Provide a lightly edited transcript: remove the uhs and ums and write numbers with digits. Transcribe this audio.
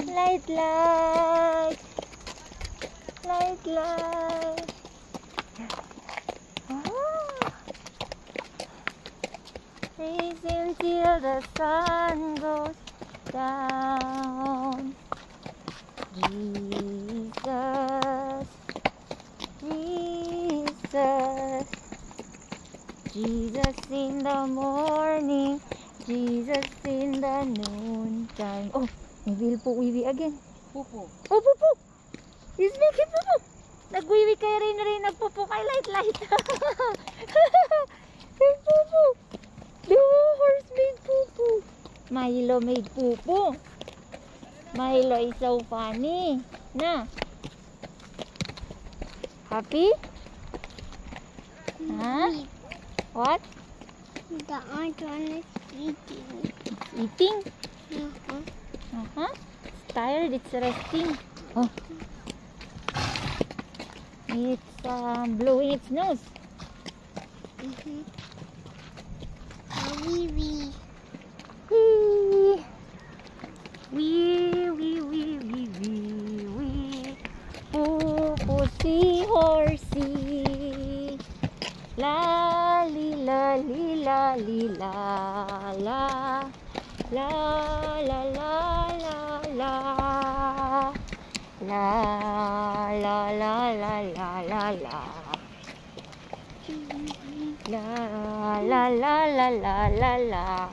Light, light. Light, light. Race until the sun goes down. Jesus, Jesus, Jesus in the morning, Jesus in the noontime. Oh, may wiwi again. Pupo. Oh, pupo! He's making pupo! Nagwiwi kay rin nagpupo kay Light Light. Hey, pupo! The horse made pupo. Milo made pupo. Milo is so funny. Na? Happy? Huh? What? The other one is eating. Eating? Uh-huh. It's tired, it's resting. Oh. It's blowing its nose. Mm-hmm. Wee wee. Wee. Wee, wee, wee, wee, wee, wee. Pupusi horsey. La li la li la li la la. La la la la la. La la la la la la la. La la la la la la.